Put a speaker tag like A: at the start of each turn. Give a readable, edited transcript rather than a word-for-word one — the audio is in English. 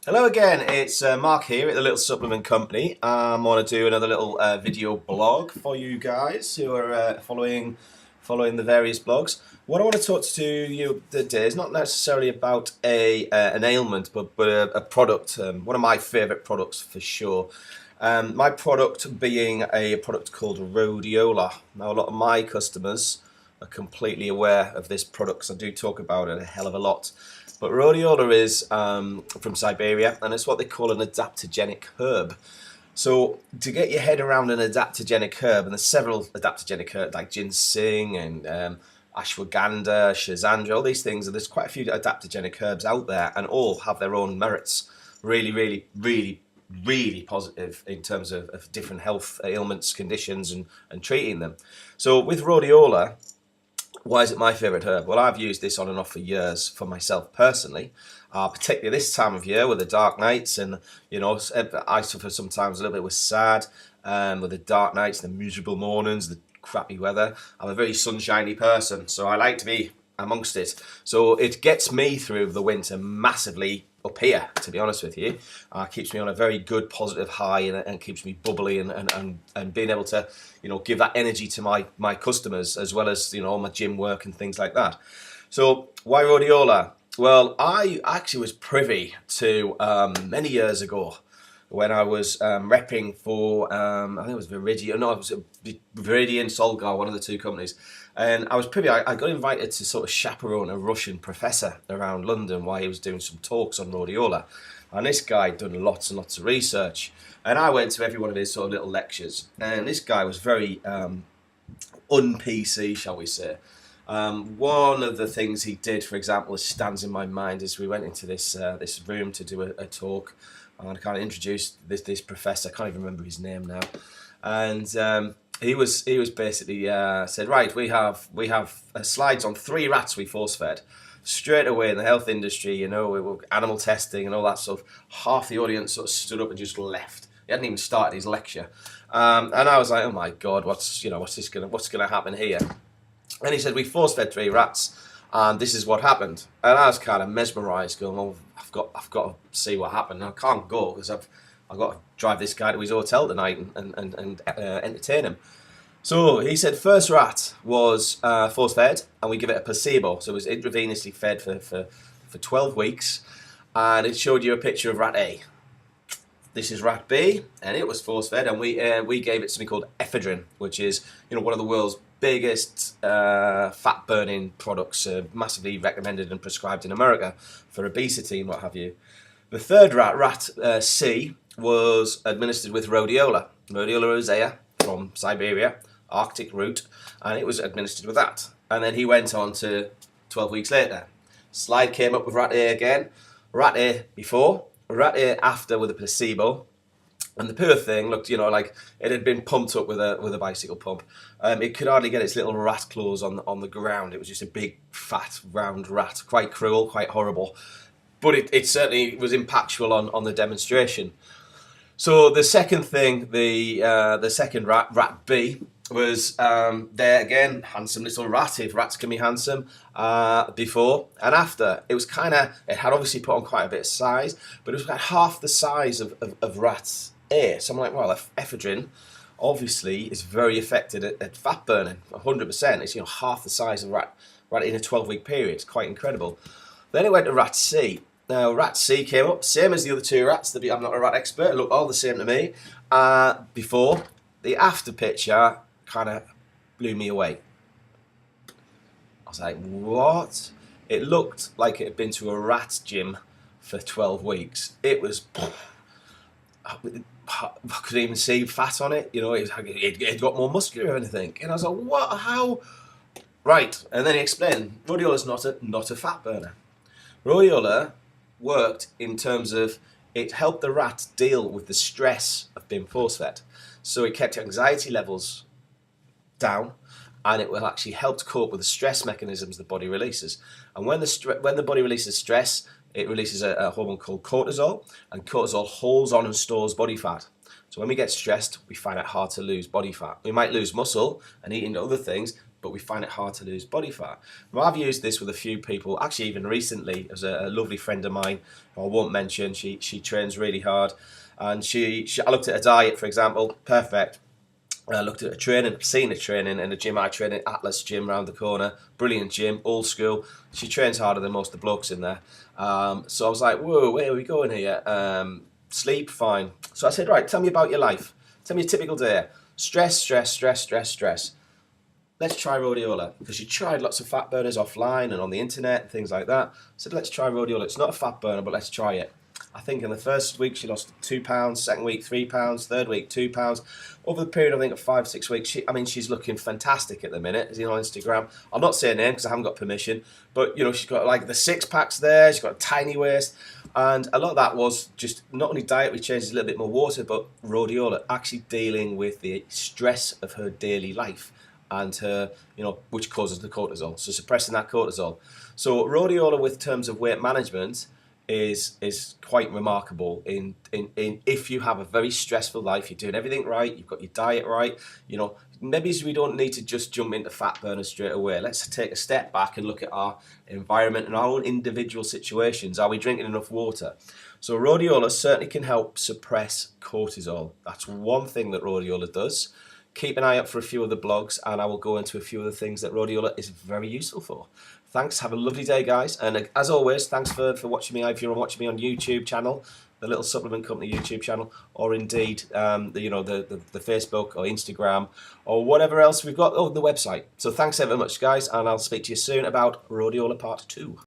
A: Hello again, it's Mark here at the Little Supplement Company. I want to do another little video blog for you guys who are following the various blogs. What I want to talk to you today is not necessarily about an ailment, but a product, one of my favourite products for sure. My product being a product called Rhodiola. Now a lot of my customers are completely aware of this product because I do talk about it a hell of a lot. But Rhodiola is from Siberia, and it's what they call an adaptogenic herb. So to get your head around an adaptogenic herb, and there's several adaptogenic herbs like ginseng and ashwagandha, schizandra, all these things, and there's quite a few adaptogenic herbs out there, and all have their own merits. Really positive in terms of different health ailments, conditions, and treating them. So with Rhodiola, why is it my favourite herb? Well, I've used this on and off for years for myself personally, particularly this time of year with the dark nights, and you know, I suffer sometimes a little bit with SAD, with the dark nights, the miserable mornings, the crappy weather. I'm a very sunshiny person, so I like to be amongst it. So it gets me through the winter massively up here, to be honest with you. Keeps me on a very good positive high, and keeps me bubbly and being able to, you know, give that energy to my customers, as well as, you know, my gym work and things like that. So why Rhodiola? Well, I actually was privy to many years ago when I was repping for I think it was Viridian, no, it was Viridian, Solgar, one of the two companies. And I was privy, I got invited to sort of chaperone a Russian professor around London while he was doing some talks on Rhodiola. And this guy had done lots and lots of research. And I went to every one of his sort of little lectures. And this guy was very un-PC, shall we say. One of the things he did, for example, that stands in my mind, is we went into this room to do a talk. And I kind of introduced this professor. I can't even remember his name now. And he was basically said, right, we have slides on 3 rats we force fed. Straight away in the health industry, you know, we were animal testing and all that stuff. Half the audience sort of stood up and just left. He hadn't even started his lecture, and I was like, oh my god, what's gonna happen here? And he said, we force fed 3 rats, and this is what happened. And I was kind of mesmerised, going, oh, I've got to see what happened. I can't go because I've got to drive this guy to his hotel tonight and entertain him. So he said first rat was force fed, and we give it a placebo. So it was intravenously fed for 12 weeks, and it showed you a picture of rat A. This is rat B, and it was force fed, and we gave it something called ephedrine, which is, you know, one of the world's biggest fat burning products, massively recommended and prescribed in America for obesity and what have you. The third rat C, was administered with Rhodiola rosea from Siberia, Arctic root, and it was administered with that. And then he went on to 12 weeks later. Slide came up with rat A again, rat A before, rat A after with a placebo. And the poor thing looked, you know, like it had been pumped up with a bicycle pump. It could hardly get its little rat claws on the ground. It was just a big, fat, round rat. Quite cruel, quite horrible. But it certainly was impactful on the demonstration. So the second thing, the second rat B, was there again, handsome little rat, if rats can be handsome, before and after. It was it had obviously put on quite a bit of size, but it was about half the size of rat A. So I'm like, well, ephedrine obviously is very effective at fat burning, 100%. It's, you know, half the size of rat in a 12-week period. It's quite incredible. Then it went to rat C. Now, rat C came up, same as the other 2 rats. I'm not a rat expert, look all the same to me. Before, the after picture kind of blew me away. I was like, what? It looked like it had been to a rat gym for 12 weeks. It was, I couldn't even see fat on it. You know, it got more muscular or anything. And I was like, what, how? Right, and then he explained, Rhodiola's not a fat burner. Rhodiola worked in terms of it helped the rat deal with the stress of being force fed. So it kept anxiety levels down, and it will actually help to cope with the stress mechanisms the body releases. And when the body releases stress, it releases a hormone called cortisol, and cortisol holds on and stores body fat. So when we get stressed, we find it hard to lose body fat. We might lose muscle and eat into other things, but we find it hard to lose body fat. Now, I've used this with a few people, actually even recently, as a lovely friend of mine, who I won't mention. She trains really hard, and I looked at her diet, for example, perfect. I looked at her training, I've seen her training in the gym I train in, Atlas Gym round the corner, brilliant gym, old school. She trains harder than most of the blokes in there. So I was like, whoa, where are we going here? Sleep, fine. So I said, right, tell me about your life. Tell me a typical day. Stress, stress, stress, stress, stress. Let's try Rhodiola, because she tried lots of fat burners offline and on the internet and things like that. I said, let's try Rhodiola. It's not a fat burner, but let's try it. I think in the first week she lost 2 pounds, second week 3 pounds, third week 2 pounds. Over the period, I think, of 5-6 weeks, she's looking fantastic at the minute, as you know, on Instagram. I'll not say her name because I haven't got permission, but she's got like the 6-packs there, she's got a tiny waist, and a lot of that was just not only diet, we changed a little bit more water, but Rhodiola actually dealing with the stress of her daily life and her, which causes the cortisol, so suppressing that cortisol. So Rhodiola, with terms of weight management, is quite remarkable in if you have a very stressful life, you're doing everything right, you've got your diet right, maybe we don't need to just jump into fat burners straight away. Let's take a step back and look at our environment and our own individual situations. Are we drinking enough water? So Rhodiola certainly can help suppress cortisol. That's one thing that Rhodiola does. Keep an eye out for a few of the blogs, and I will go into a few of the things that Rhodiola is very useful for. Thanks, have a lovely day, guys, and as always, thanks for watching me. If you're watching me on YouTube channel, the Little Supplement Company YouTube channel, or indeed the Facebook or Instagram or whatever else we've got, the website. So thanks ever much, guys, and I'll speak to you soon about Rhodiola Part 2.